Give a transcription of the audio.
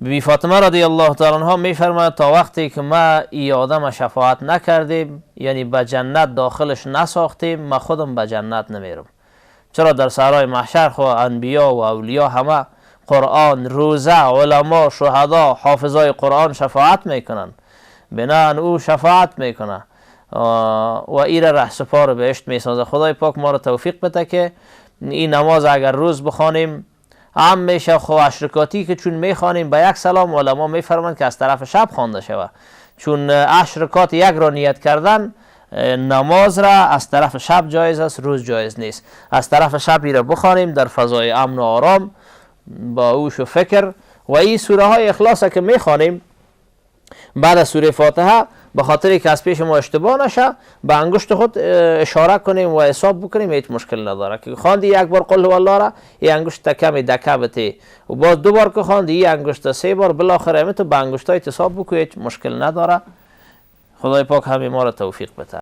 بی فاطمه رضی الله تعالی عنها میفرماید تا وقتی که ما ای آدم شفاعت نکردیم، یعنی به جنت داخلش نساختیم، ما خودم به جنت نمیرم. چرا در صحرای محشر خو انبیا و اولیاء همه قرآن، روزه، علما، شهدا، حافظای قرآن شفاعت میکنن، بناهن او شفاعت میکنه و ایره رهسپار بهشت میسازه. خدای پاک ما را توفیق بده که این نماز اگر روز بخوانیم هم میشه. خو اشرکاتی که چون میخوانیم به یک سلام، علما میفرمایند که از طرف شب خوانده شود، چون اشرکات یک را نیت کردن نماز را از طرف شب جایز است، روز جایز نیست. از طرف شب را بخوانیم در فضای امن و آرام با اوش و فکر. و این سوره های اخلاص که میخوانیم بعد از سوره فاتحه، به خاطر که از پیش ما اشتباه نشه، به انگشت خود اشاره کنیم و حساب بکنیم، هیچ مشکل نداره. که خواندی یک بار قل هو الله را، این انگشت کمی دکه بتی و باز دو بار که خواندی این انگشت سه بار، بالاخره همه تو به انگشتای حساب بکنی، هیچ مشکل نداره. خدای پاک همه ما را توفیق بده.